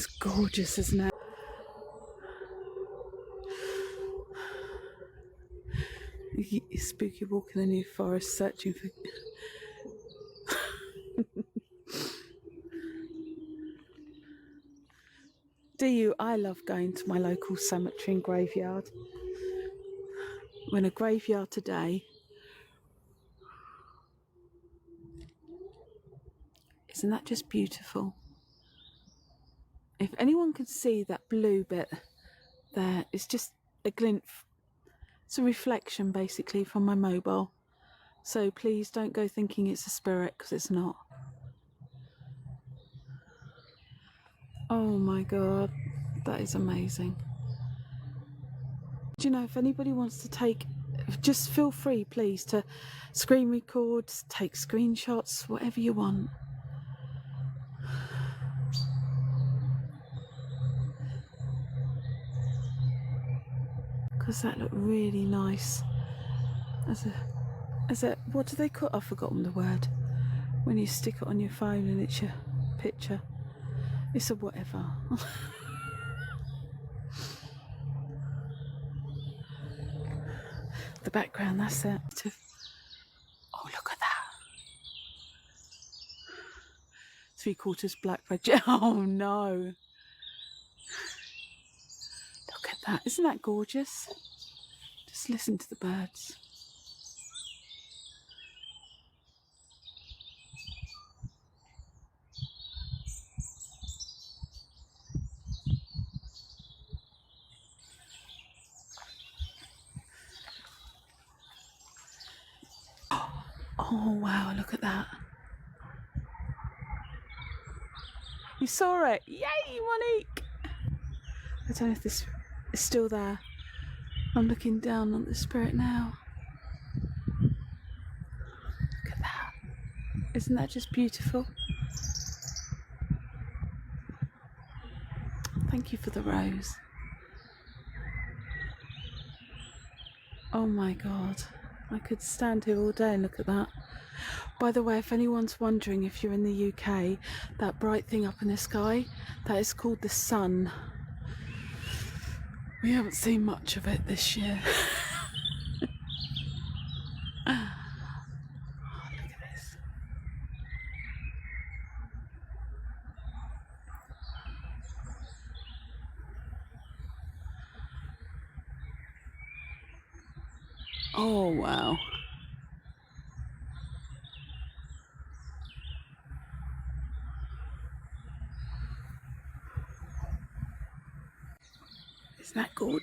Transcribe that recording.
It's gorgeous, isn't it? It's spooky walking in the New Forest searching for... Do you? I love going to my local cemetery and graveyard. We're in a graveyard today. Isn't that just beautiful? If anyone could see that blue bit there, it's just a glint. It's a reflection basically from my mobile. So please don't go thinking it's a spirit, because it's not. Oh my god, that is amazing. Do you know, if anybody wants to take, just feel free please to screen record, take screenshots, whatever you want. Because that looked really nice as a what do they call, I've forgotten the word, when you stick it on your phone and it's your picture. It's a whatever. The background, that's it. Oh, look at that. 3/4 black red. Oh no. Look at that. Isn't that gorgeous? Just listen to the birds. Oh wow, look at that. You saw it. Yay, Monique. I don't know if this is still there. I'm looking down on the spirit now. Look at that. Isn't that just beautiful? Thank you for the rose. Oh my god. I could stand here all day and look at that. By the way, if anyone's wondering if you're in the UK, that bright thing up in the sky, that is called the sun. We haven't seen much of it this year. Oh, look at this. Oh wow. Isn't that gorgeous?